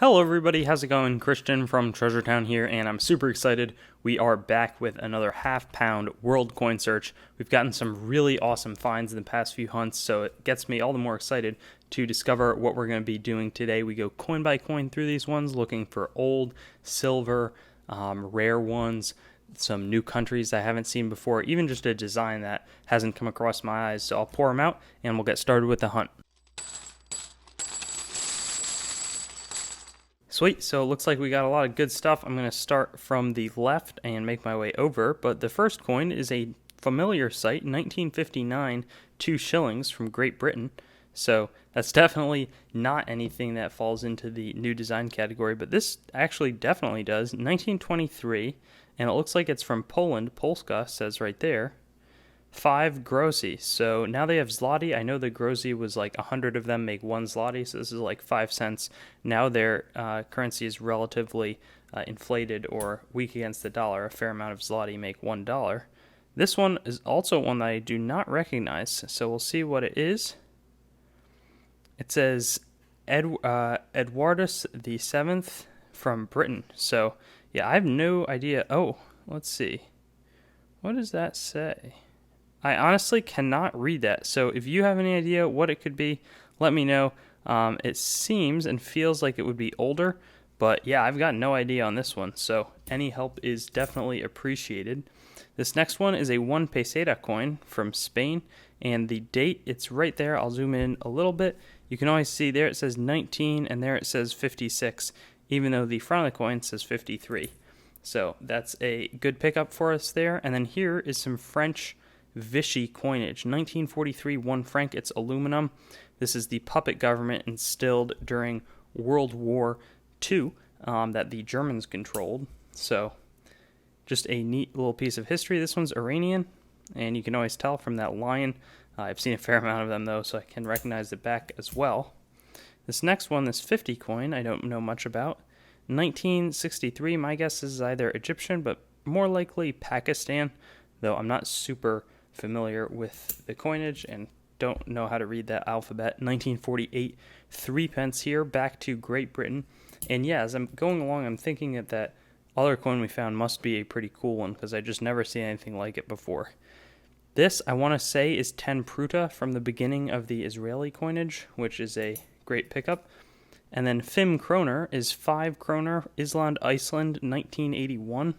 Hello everybody, how's it going? Christian from Treasure Town here, and I'm super excited. We are back with another half-pound world coin search. We've gotten some really awesome finds in the past few hunts, so it gets me all the more excited to discover what we're going to be doing today. We go coin by coin through these ones, looking for old, silver, rare ones, some new countries I haven't seen before, even just a design that hasn't come across my eyes. So I'll pour them out, and we'll get started with the hunt. Sweet, so it looks like we got a lot of good stuff. I'm going to start from the left and make my way over, but the first coin is a familiar sight, 1959, 2 shillings from Great Britain. So that's definitely not anything that falls into the new design category, but this actually definitely does. 1923, and it looks like it's from Poland. Polska says right there. 5 groszy. So now they have zloty. I know the groszy was like 100 of them make 1 zloty, so this is like 5 cents. Now their currency is relatively inflated or weak against the dollar. A fair amount of zloty make $1. This one is also one that I do not recognize, so we'll see what it is. It says Edwardus VII from Britain. So yeah, I have no idea. Oh, let's see. What does that say? I honestly cannot read that, so if you have any idea what it could be, let me know. It seems and feels like it would be older, but yeah, I've got no idea on this one, so any help is definitely appreciated. This next one is a 1 peseta coin from Spain, and the date, it's right there. I'll zoom in a little bit. You can always see there it says 19, and there it says 56, even though the front of the coin says 53. So that's a good pickup for us there. And then here is some French Vichy coinage, 1943 1 franc. It's aluminum. This is the puppet government instilled during World War II that the Germans controlled. So just a neat little piece of history. This one's Iranian, and you can always tell from that lion. I've seen a fair amount of them though, so I can recognize the back as well. This next one, this 50 coin, I don't know much about. 1963, my guess is either Egyptian, but more likely Pakistan, though I'm not super familiar with the coinage and don't know how to read that alphabet. 1948, 3 pence here, back to Great Britain. And yeah, as I'm going along, I'm thinking that other coin we found must be a pretty cool one, because I just never seen anything like it before. This, I want to say, is 10 pruta from the beginning of the Israeli coinage, which is a great pickup. And then 5 kroner is 5 kroner, Iceland, 1981.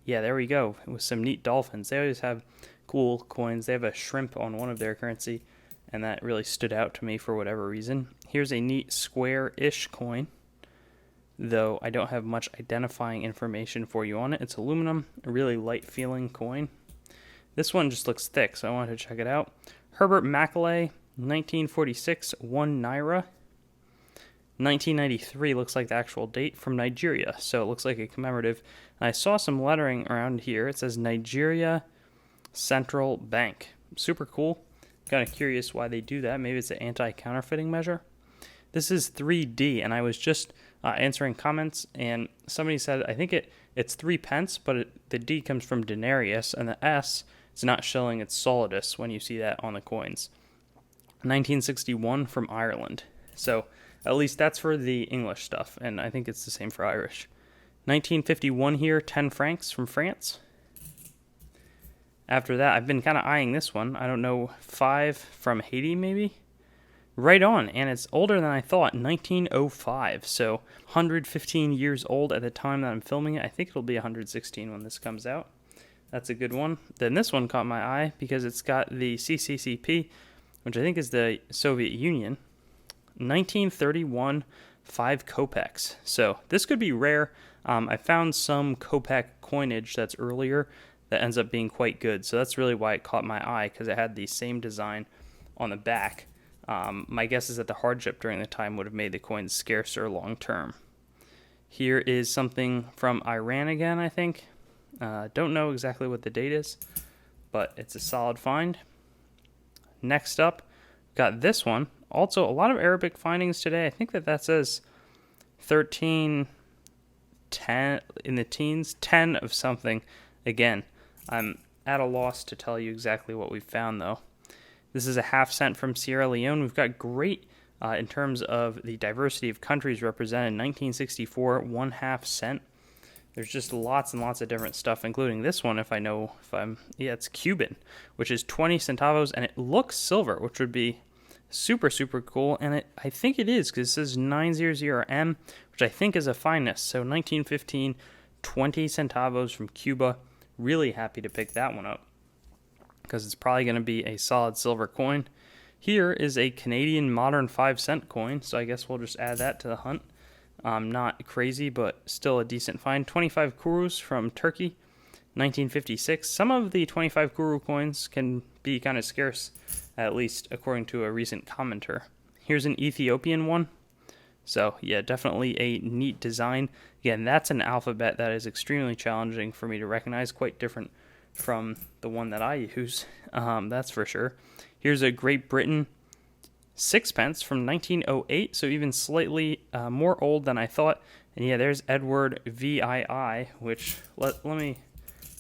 Yeah, there we go, with some neat dolphins. They always have cool coins. They have a shrimp on one of their currency, and that really stood out to me for whatever reason. Here's a neat square-ish coin, though I don't have much identifying information for you on it. It's aluminum, a really light-feeling coin. This one just looks thick, so I wanted to check it out. Herbert Macaulay, 1946, 1 naira. 1993 looks like the actual date, from Nigeria, so it looks like a commemorative. And I saw some lettering around here. It says Nigeria Central Bank. Super cool. Kind of curious why they do that. Maybe it's an anti-counterfeiting measure. This is 3D, and I was just answering comments, and somebody said, I think it's 3 pence, but the D comes from denarius, and the S, it's not shilling, it's solidus when you see that on the coins. 1961 from Ireland. So at least that's for the English stuff, and I think it's the same for Irish. 1951 here, 10 francs from France. After that, I've been kind of eyeing this one. I don't know, 5 from Haiti maybe? Right on, and it's older than I thought, 1905. So 115 years old at the time that I'm filming it. I think it'll be 116 when this comes out. That's a good one. Then this one caught my eye because it's got the CCCP, which I think is the Soviet Union. 1931, 5 kopecks. So this could be rare. I found some kopeck coinage that's earlier that ends up being quite good. So that's really why it caught my eye, because it had the same design on the back. My guess is that the hardship during the time would have made the coins scarcer long term. Here is something from Iran again, I think. Don't know exactly what the date is, but it's a solid find. Next up, got this one. Also, a lot of Arabic findings today. I think that says 13, 10 in the teens, 10 of something. Again, I'm at a loss to tell you exactly what we found, though. This is a half cent from Sierra Leone. We've got great In terms of the diversity of countries represented, 1964, 1/2 cent. There's just lots and lots of different stuff, including this one, it's Cuban, which is 20 centavos, and it looks silver, which would be super, super cool, and I think it is, because it says 900M, which I think is a fineness, so 1915, 20 centavos from Cuba. Really happy to pick that one up, because it's probably going to be a solid silver coin. Here is a Canadian modern 5-cent coin, so I guess we'll just add that to the hunt. Not crazy, but still a decent find. 25 kurus from Turkey, 1956. Some of the 25 kuru coins can be kind of scarce, at least according to a recent commenter. Here's an Ethiopian one. So yeah, definitely a neat design. Again, that's an alphabet that is extremely challenging for me to recognize, quite different from the one that I use, that's for sure. Here's a Great Britain Sixpence from 1908, so even slightly more old than I thought. And yeah, there's Edward VII, which, let me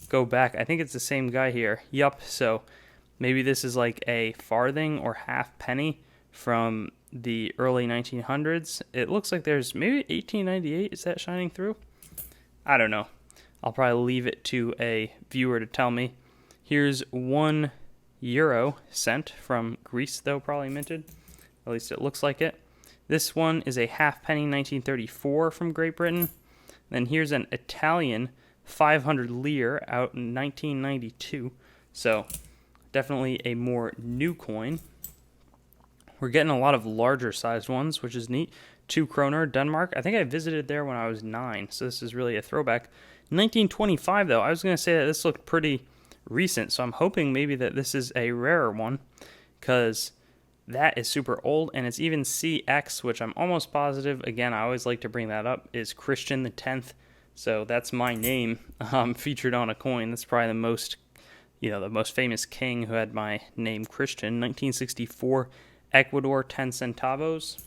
go back. I think it's the same guy here. Yup, so maybe this is like a farthing or halfpenny from the early 1900s. It looks like there's maybe 1898. Is that shining through? I don't know. I'll probably leave it to a viewer to tell me. Here's €1 cent from Greece, though, probably minted. At least it looks like it. This one is a halfpenny, 1934 from Great Britain. Then here's an Italian 500 lire out in 1992. So definitely a more new coin. We're getting a lot of larger sized ones, which is neat. 2 kroner, Denmark. I think I visited there when I was 9, so this is really a throwback. 1925, though, I was going to say that this looked pretty recent, so I'm hoping maybe that this is a rarer one, because that is super old, and it's even CX, which I'm almost positive, again, I always like to bring that up, is Christian X. So that's my name featured on a coin. That's probably the most famous king who had my name Christian. 1964, Ecuador, 10 centavos.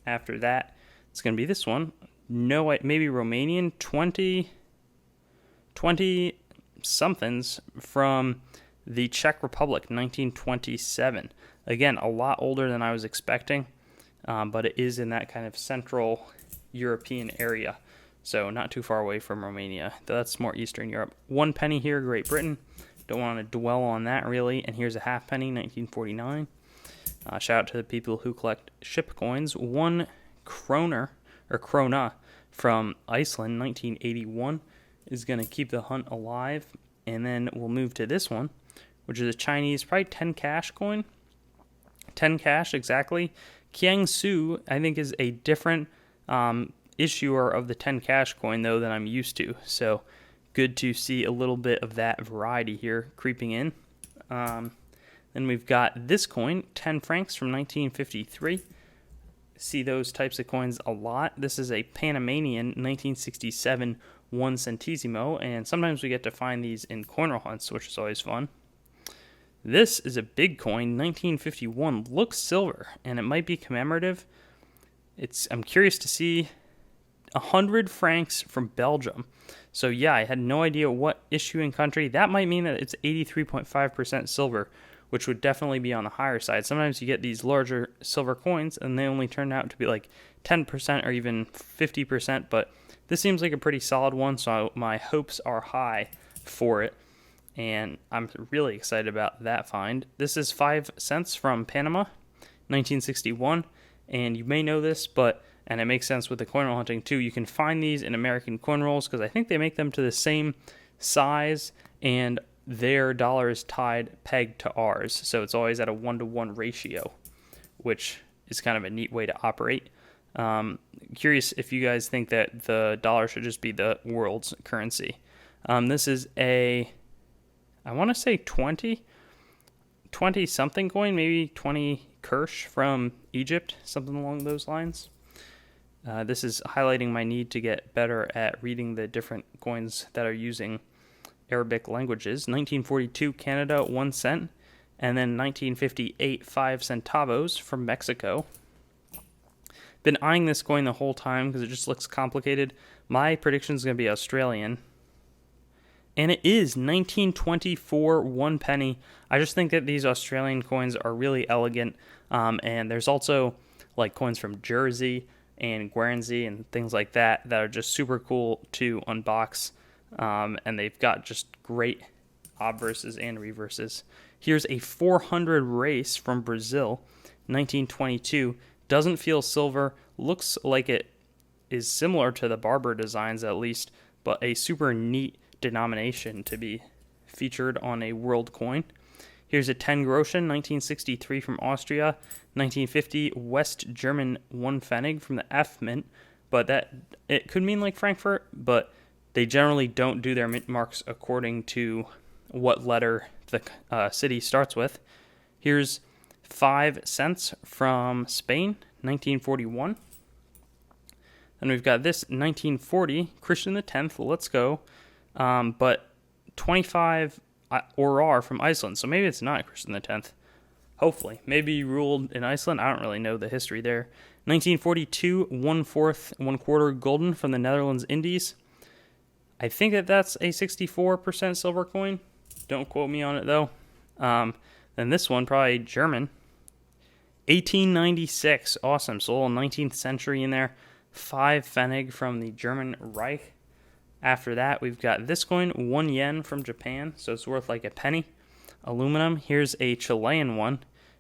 After that, it's going to be this one. No, maybe Romanian, 20 somethings from the Czech Republic, 1927. Again, a lot older than I was expecting, but it is in that kind of central European area, so not too far away from Romania. That's more Eastern Europe. 1 penny here, Great Britain. Don't want to dwell on that, really. And here's a halfpenny, 1949. Shout out to the people who collect ship coins. 1 kroner, or krona, from Iceland, 1981, is going to keep the hunt alive. And then we'll move to this one, which is a Chinese, probably 10 cash coin. 10 cash, exactly. Kiangsu, I think, is a different issuer of the 10 cash coin, though, than I'm used to. So good to see a little bit of that variety here creeping in. Then we've got this coin, 10 francs from 1953. See those types of coins a lot. This is a Panamanian 1967 1 centesimo, and sometimes we get to find these in corner hunts, which is always fun. This is a big coin, 1951, looks silver, and it might be commemorative. I'm curious to see 100 francs from Belgium. So yeah, I had no idea what issuing country. That might mean that it's 83.5% silver, which would definitely be on the higher side. Sometimes you get these larger silver coins, and they only turn out to be like 10% or even 50%, but this seems like a pretty solid one, so my hopes are high for it. And I'm really excited about that find. This is 5 cents from Panama, 1961. And you may know this, and it makes sense with the coin roll hunting too, you can find these in American coin rolls because I think they make them to the same size, and their dollar is pegged to ours. So it's always at a 1-to-1 ratio, which is kind of a neat way to operate. Curious if you guys think that the dollar should just be the world's currency. This is I want to say 20 something coin, maybe 20 Kirsch from Egypt, something along those lines. This is highlighting my need to get better at reading the different coins that are using Arabic languages. 1942 Canada, 1 cent, and then 1958 5 centavos from Mexico. Been eyeing this coin the whole time because it just looks complicated. My prediction is going to be Australian. And it is 1924 1 penny. I just think that these Australian coins are really elegant. And there's also like coins from Jersey and Guernsey and things like that are just super cool to unbox. And they've got just great obverses and reverses. Here's a 400 race from Brazil, 1922. Doesn't feel silver. Looks like it is similar to the Barber designs at least, but a super neat denomination to be featured on a world coin. Here's a 10 Groschen, 1963 from Austria, 1950 West German 1 Pfennig from the F Mint, but that it could mean like Frankfurt, but they generally don't do their mint marks according to what letter the city starts with. Here's 5 cents from Spain, 1941. Then we've got this 1940 Christian X, let's go, but 25 Orar from Iceland. So maybe it's not Christian X. Hopefully. Maybe he ruled in Iceland. I don't really know the history there. 1942 1/4, 1/4 Gulden from the Netherlands Indies. I think that's a 64% silver coin. Don't quote me on it though. Then this one, probably German. 1896. Awesome. So a little 19th century in there. 5 Pfennig from the German Reich. After that, we've got this coin, 1 yen from Japan, so it's worth like a penny. Aluminum. Here's a Chilean one,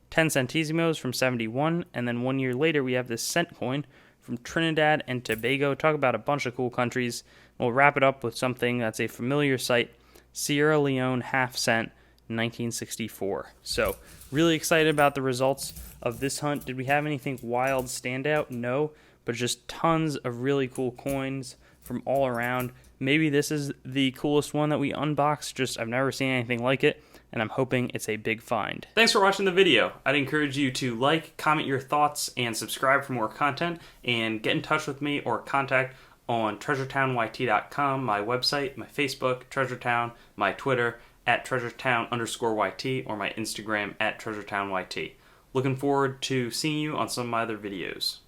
10 centésimos from 71, and then 1 year later, we have this cent coin from Trinidad and Tobago. Talk about a bunch of cool countries. We'll wrap it up with something that's a familiar sight, Sierra Leone half cent, 1964. So, really excited about the results of this hunt. Did we have anything wild stand out? No, but just tons of really cool coins from all around. Maybe this is the coolest one that we unboxed. Just I've never seen anything like it, and I'm hoping it's a big find. Thanks for watching the video. I'd encourage you to like, comment your thoughts, and subscribe for more content, and get in touch with me or contact on treasuretown.yt.com, my website, my Facebook, Treasuretown, my Twitter, at treasuretown_YT, or my Instagram, at treasuretown_YT. Looking forward to seeing you on some of my other videos.